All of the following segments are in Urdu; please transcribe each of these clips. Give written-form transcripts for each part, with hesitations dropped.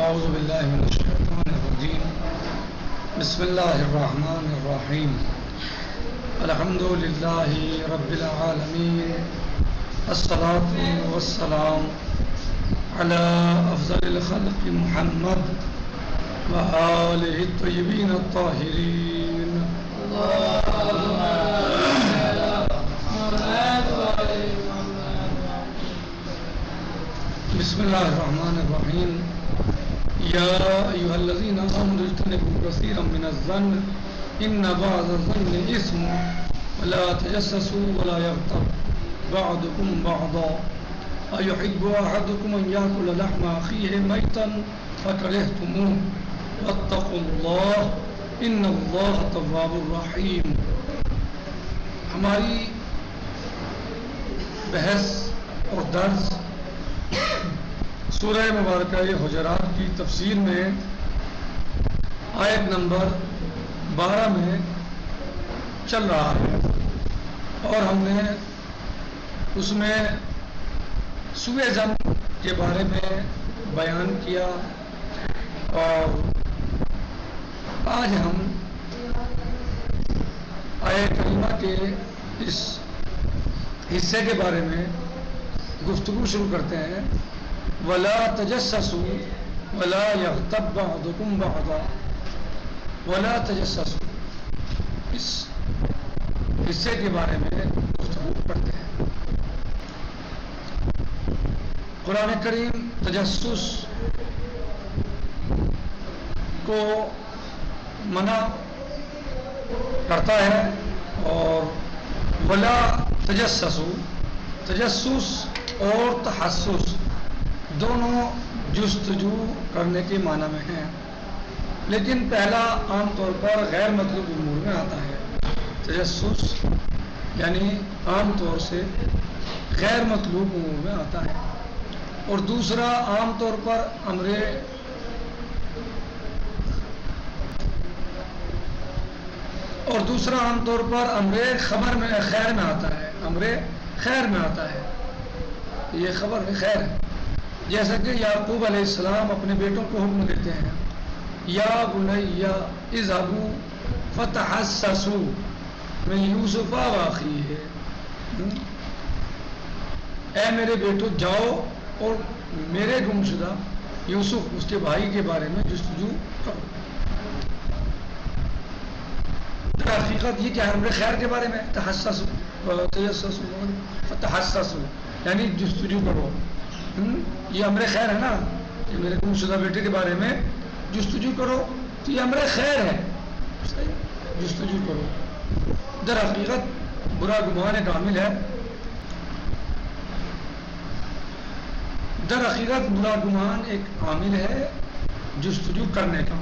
اعوذ باللہ من الشیطان الرجیم بسم اللہ الرحمن الرحیم الحمد للہ رب العالمین الصلاة والسلام علی افضل الخلق محمد وآلہ الطیبین الطاہرین بسم اللہ الرحمن الرحیم یا ایھا الذین آمنوا اجتنبوا کثیرا من الظن ان بعض الظن اثم ولا تجسسوا ولا یغتب بعضکم بعضا ایحب احدکم ان یاکل لحم اخیہ میتا فکرہتموہ واتقوا اللہ ان اللہ تواب الرحیم۔ ہماری بحث اور درس سورہ مبارکہ حجرات کی تفسیر میں آیت نمبر 12 میں چل رہا ہے، اور ہم نے اس میں سوء ظن کے بارے میں بیان کیا، اور آج ہم آیت کریمہ کے اس حصے کے بارے میں گفتگو شروع کرتے ہیں۔ ولا تجسسوا ولا یغتب بعضکم بعضا، ولا تجسسوا، اس حصے کے بارے میں گفتگو کرتے ہیں۔ قرآن کریم تجسس کو منع کرتا ہے، اور ولا تجسسوا، تجسس اور تحسس دونوں جستجو کرنے کے معنی میں ہیں، لیکن پہلا عام طور پر غیر مطلوب امور میں آتا ہے۔ تجسس یعنی عام طور سے غیر مطلوب امور میں آتا ہے، اور دوسرا عام طور پر امر خبر میں خیر میں آتا ہے، امر خیر میں آتا ہے، یہ خبر میں خیر ہے۔ جیسا کہ یعقوب علیہ السلام اپنے بیٹوں کو حکم دیتے ہیں، یا بنی اذهبوا فتحسسوا من یوسف واخیہ، اے میرے بیٹو جاؤ اور میرے گمشدہ یوسف اس کے بھائی کے بارے میں جستجو کرو۔ حقیقت یہ کیا ہے؟ امر خیر کے بارے میں تحسسوا فتحسسوا یعنی جستجو کرو، یہ امر خیر ہے نا، کہ میرے گم شدہ بیٹے کے بارے میں جستجو کرو، تو یہ امر خیر ہے، جستجو کرو۔ در حقیقت برا گمان ایک عامل ہے، در حقیقت برا گمان ایک عامل ہے جستجو کرنے کا،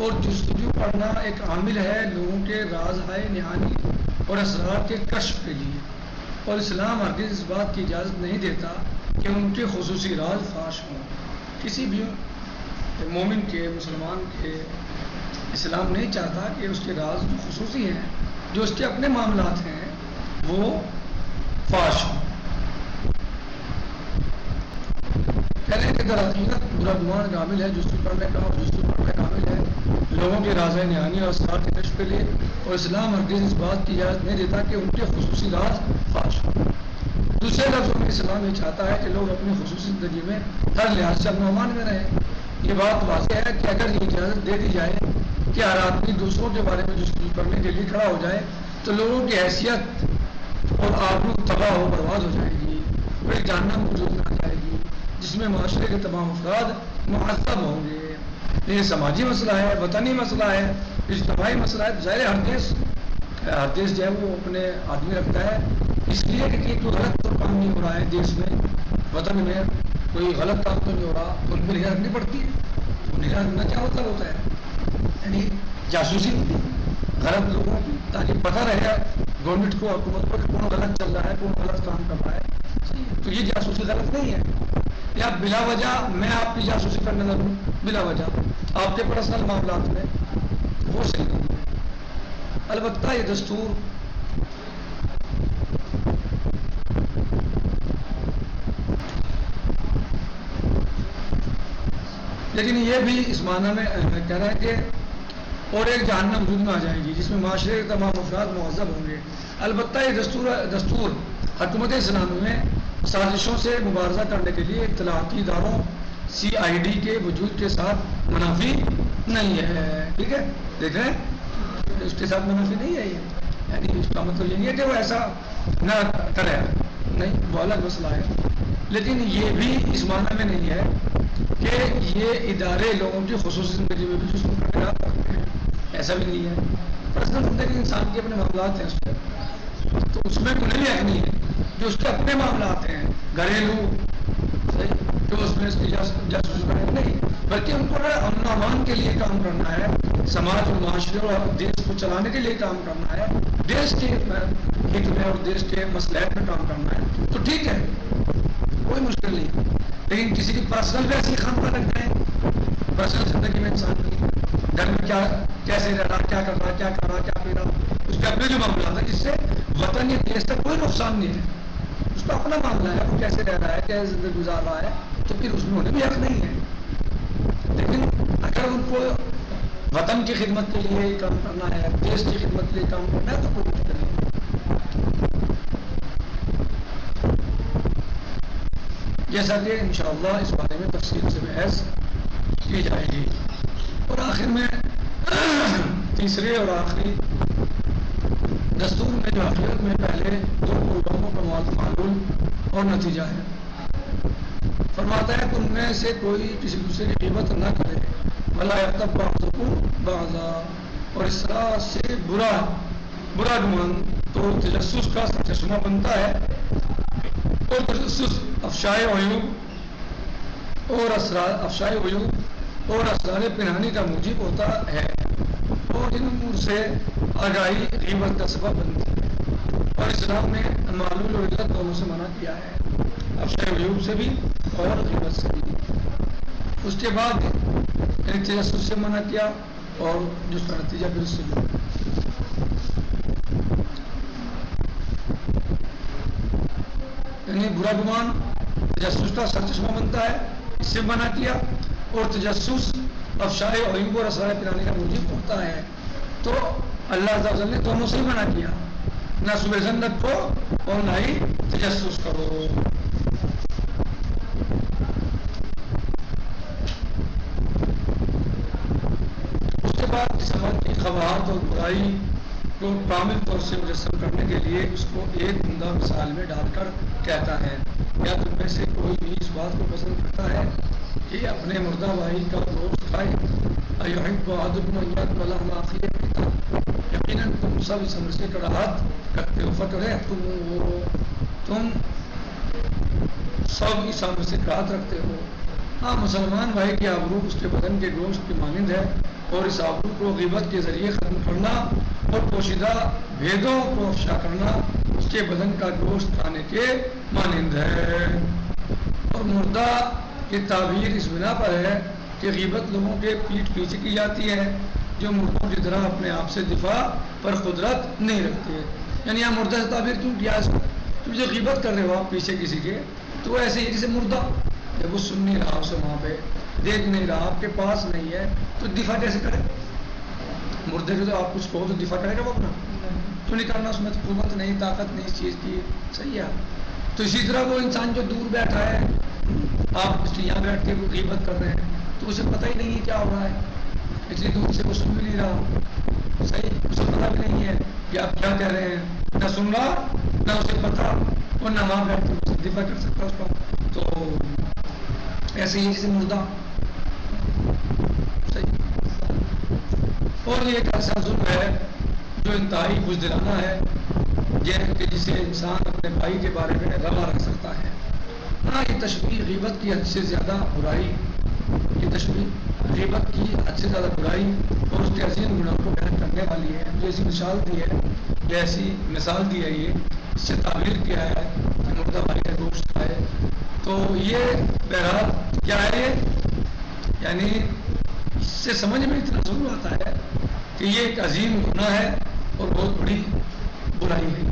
اور جستجو کرنا ایک عامل ہے لوگوں کے راز ہائے نہانی اور اسرار کے کشف کے لیے، اور اسلام ہرگز اس بات کی اجازت نہیں دیتا کہ ان کے خصوصی راز فاش ہوں۔ کسی بھی مومن کے، مسلمان کے، اسلام نہیں چاہتا کہ اس کے راز جو خصوصی ہیں، جو اس کے اپنے معاملات ہیں، وہ فاش ہوں۔ کہنے کہ در حقیقت برا گمان کا عامل ہے جستجو کرنے کا، اور جستجو کرنے کا عامل ہے لوگوں کے راز نہانی اور اسرار کے کشف کے لیے، اور اسلام ہرگز اس بات کی اجازت نہیں دیتا کہ ان کے خصوصی راز فاش ہوں۔ دوسرے لفظوں میں اسلام یہ چاہتا ہے کہ لوگ اپنی خصوصی زندگی میں ہر لحاظ سے امن و امان میں رہیں۔ یہ بات واضح ہے کہ اگر یہ اجازت دے دی جائے کہ ہر آدمی دوسروں کے بارے میں جستجو کرنے کے لیے کھڑا ہو جائے، تو لوگوں کی حیثیت اور آبرو تباہ و برباد ہو جائے گی، کوئی جہنم وجود میں آ جائے گی، جس میں معاشرے کے تمام افراد معذب ہوں گے۔ یہ سماجی مسئلہ ہے، وطنی مسئلہ ہے، اجتماعی مسئلہ ہے۔ ظاہر ہر دیش جو ہے وہ اپنے آدمی رکھتا ہے، اس لیے کہ کوئی غلط کام نہیں ہو رہا ہے دیش میں، وطن میں کوئی غلط کام تو نہیں ہو رہا، تو ان پہ نگاہ رکھنی پڑتی ہے۔ تو نگاہ رکھنا کیا مطلب ہوتا ہے؟ یعنی جاسوسی غلط لوگوں کی، تاکہ پتہ رہے گورنمنٹ کو، حکومت کو کہ کون غلط چل رہا ہے، کون غلط کام کر رہا ہے۔ تو یہ جاسوسی غلط نہیں ہے، یا بلا وجہ میں آپ کی جاسوسی کرنے لگوں، بلا وجہ آپ کے پرسنل معاملات میں، وہ صحیح نہیں ہے۔ البتہ یہ دستور لیکن یہ بھی اس معنی میں کہہ رہا ہے کہ اور ایک جہنم وجود میں آ جائے گی جس میں معاشرے کے تمام افراد معذب ہوں گے. البتہ یہ دستور حکومت اسلامی میں سازشوں سے مبارزہ کرنے کے لیے اطلاعاتی اداروں CID کے وجود کے ساتھ منافی نہیں ہے. ٹھیک ہے، دیکھ رہے ہیں اس کے ساتھ منافی نہیں ہے یہ، یعنی اس کا مطلب یہ نہیں ہے کہ وہ ایسا نہ کرے، نہیں، وہ الگ مسئلہ ہے. لیکن یہ بھی اس معنی میں نہیں ہے کہ یہ ادارے لوگوں کی خصوصی زندگی میں بھی جسم کا خیال رکھتے ہیں، ایسا بھی نہیں ہے. پرسنل زندگی انسان کے اپنے معاملات ہیں، اس میں تو اس میں کوئی بھی حق نہیں ہے. جو اس کے اپنے معاملات ہیں گھریلو، جو اس میں اس کی جاسوسی کریں نہیں، بلکہ ان کو امن و امان کے لیے کام کرنا ہے، سماج اور معاشرے اور دیش کو چلانے کے لیے کام کرنا ہے، دیش کے ہت میں اور دیش کے مصلحت میں کام کرنا ہے، تو ٹھیک ہے، کوئی مشکل نہیں. لیکن کسی کی پرسنل بھی ایسی خاندان رکھ دیں، پرسنل زندگی میں انسان کی گھر میں کیا کیسے رہ رہا، کیا کر رہا، کیا کر رہا، کیا پی رہا، اس کے اپنے جو معاملات ہیں جس سے وطن یا دیش تک کوئی نقصان نہیں ہے، اس کا اپنا معاملہ ہے، وہ کیسے رہ رہا ہے، کیسے زندگی گزار رہا ہے، تو پھر اس میں انہیں بھی حق نہیں ہے. لیکن اگر ان کو وطن کی خدمت کے لیے کام کرنا ہے، دیش کی خدمت کے لیے کام کرنا ہے، تو کوئی مشکل نہیں. جیسا کہ انشاءاللہ اس بارے میں تفصیل سے بحث کی جائے گی. اور آخر میں تیسرے اور آخری دستور میں جو حقیقت میں پہلے دو پروگراموں کا معلوم اور نتیجہ ہے، فرماتا ہے کہ ان میں سے کوئی کسی دوسرے کی غیبت نہ کرے، بھلا یغتب بعضکم بعضا، اور اس طرح سے برا گمان تو تجسس کا چشمہ بنتا ہے، اور تجسس افشائے عیوب اور اسرار پنہانی کا موجب ہوتا ہے، اور ان امور سے آگاہی غیبت کا سبب بنتی ہے. اور اسلام نے معلول اور علت دونوں سے منع کیا ہے، افشائے عیوب سے بھی اور غیبت سے بھی. اس کے بعد تجسس سے منع کیا اور جس کا نتیجہ پھر اس سے بھی. یعنی برا گمان تجسس کا سرچشمہ بنتا ہے، اس سے منع کیا، اور تجسس افشائے عیوب اور اسرار پنہانی کا موجب ہوتا ہے. تو اللہ عز و جل نے دونوں سے ہی منع کیا، نہ صبح زن رکھو اور نہ ہی تجسس کرو. اس کے بعد اس عمل کی قباحت اور برائی کو کامل طور سے مجسم کرنے کے لیے اس کو ایک عمدہ مثال میں ڈال کر کہتا ہے، کیا تم میں سے کوئی بھی اس بات کو پسند کرتا ہے کہ اپنے مردہ بھائی کا گوشت کھائے؟ ایحب احدکم ان یاکل لحم اخیہ، یقیناً تم سب اس امر سے کراہت رکھتے ہو، فکر ہے تم سب اس امر سے کراہت رکھتے ہو. ہاں، مسلمان بھائی کی آبرو اس کے بدن کے گوشت کی مانند ہے، اور اس آبرو کو غیبت کے ذریعے ختم کرنا اور پوشیدہ بھیدوں کو افشا کرنا اس کے بدن کا گوشت کھانے کے مانند ہے. اور مردہ کی تعبیر اس بنا پر ہے کہ غیبت لوگوں کے پیٹھ پیچھے کی جاتی ہے جو مردوں کی طرح اپنے آپ سے دفاع پر قدرت نہیں رکھتے. یعنی یہاں مردہ سے تعبیر کیوں کیا؟ تم جو غیبت کر رہے ہو آپ پیچھے کسی کے، تو وہ ایسے ہی جیسے مردہ، جب وہ سن نہیں رہا اسے وہاں پہ دیکھ نہیں رہا، آپ کے پاس نہیں ہے، تو دفاع کیسے کرے؟ مردے کو تو آپ کچھ کہو تو دفاع کرے گا وہ اپنا، تو نہیں کرنا، اس میں تو قوت نہیں، طاقت نہیں اس چیز کی. صحیح ہے. تو اسی طرح وہ انسان جو دور بیٹھا ہے، آپ اس لیے یہاں بیٹھ کے وہ غیبت کر رہے ہیں، تو اسے پتہ ہی نہیں ہے کیا ہو رہا ہے، اتنی دور سے وہ سن بھی نہیں رہا. صحیح، اسے پتہ بھی نہیں ہے کہ آپ کیا کہہ رہے ہیں، نہ سن رہا نہ اسے پتہ، اور نہ وہاں بیٹھ کے دفاع کر سکتا اس کا. تو ایسے ہی جیسے مردہ. صحیح. اور یہ ایک ایسا ظلم ہے جو انتہائی بزدلانہ ہے، جسے انسان اپنے بھائی کے بارے میں روا رکھ سکتا ہے. ہاں، یہ تشبیہ غیبت کی حد سے زیادہ برائی، یہ تشبیہ غیبت کی حد سے زیادہ برائی اور اس کے عظیم گناہ کو بیان کرنے والی ہے. جو ایسی مثال دی ہے، یہ ایسی مثال دی ہے، یہ اس سے تعبیر کیا ہے کہ مردہ بھائی کا گوشت کھائے. تو یہ بہرحال کیا ہے، یہ یعنی اس سے سمجھ میں اتنا ضرور آتا ہے کہ یہ ایک عظیم گناہ ہے اور بہت بڑی برائی ہے.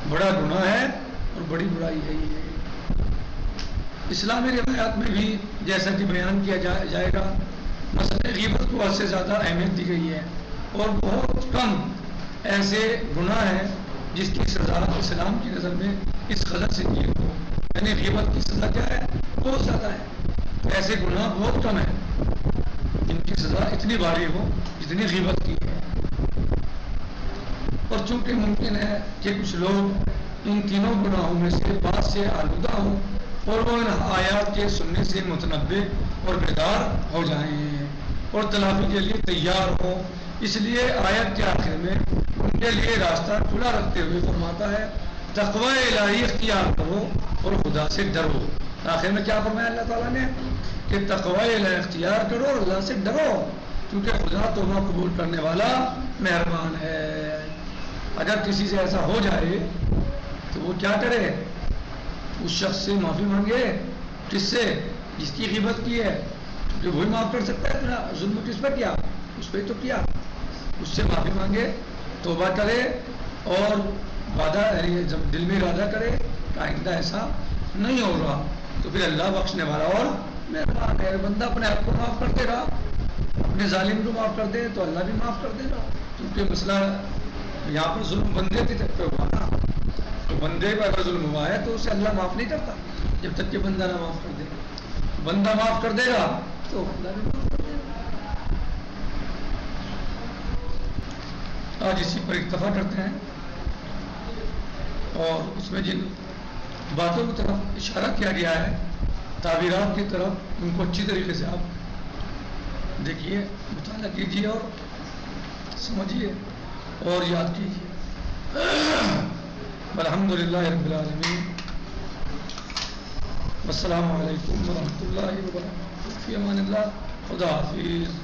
بڑا گناہ ہے اور بڑی برائی ہے یہ. اسلامی روایات میں بھی جیسا کہ بیان کیا جائے گا، مسئلہ غیبت کو حد سے زیادہ اہمیت دی گئی ہے، اور بہت کم ایسے گناہ ہیں جس کی سزا اسلام کی نظر میں اس قدر سے کی ہو، یعنی غیبت کی سزا کیا ہے؟ بہت زیادہ ہے۔ ایسے گناہ بہت کم ہیں جن کی سزا اتنی بھاری ہو جتنی غیبت کی ہے۔ اور چونکہ ممکن ہے کہ کچھ لوگ ان تینوں گناہوں میں سے بعض سے آلودہ ہوں اور وہ ان آیات کے سننے سے متنبع اور بیدار ہو جائیں اور تلافی کے لیے تیار ہوں، اس لیے آیت کے آخر میں ان کے لیے راستہ کھلا رکھتے ہوئے فرماتا ہے تقوی الہی اختیار کرو اور خدا سے ڈرو۔ آخر میں کیا فرمایا اللہ تعالیٰ نے کہ تقوی الہی اختیار کرو اور اللہ سے ڈرو، کیونکہ خدا توبہ قبول کرنے والا مہربان ہے۔ اگر کسی سے ایسا ہو جائے تو وہ کیا کرے؟ اس شخص سے معافی مانگے۔ کس سے؟ جس کی غیبت کی ہے، کیونکہ وہی معاف کر سکتا ہے۔ اپنا ظلم کس پہ کیا؟ اس پہ تو کیا۔ اس سے معافی مانگے، توبہ کرے، اور وعدہ یعنی جب دل میں ارادہ کرے کہ آئندہ ایسا نہیں ہوگا، تو پھر اللہ بخشنے والا اور مہربان ہے۔ بندہ اپنے آپ کو معاف کرتے رہا، اپنے ظالم کو معاف کر دے تو اللہ بھی معاف کر دے گا، کیونکہ مسئلہ یہاں پر ظلم بندے کی طرف پہ ہوا نا، تو بندے پر اگر ظلم ہوا ہے تو اسے اللہ معاف نہیں کرتا جب تک کہ بندہ نہ معاف کر دے گا۔ بندہ معاف کر دے گا تو اللہ بھی معاف کر دے گا۔ آج اسی پر اکتفا کرتے ہیں، اور اس میں جن باتوں کی طرف اشارہ کیا گیا ہے، تعبیرات کی طرف، ان کو اچھی طریقے سے آپ دیکھیے، مطالعہ کیجیے اور سمجھیے اور یاد کیجیے۔ الحمدللہ رب العالمین، والسلام علیکم ورحمۃ اللہ وبرکاتہ، فی امان اللہ، خدا حافظ۔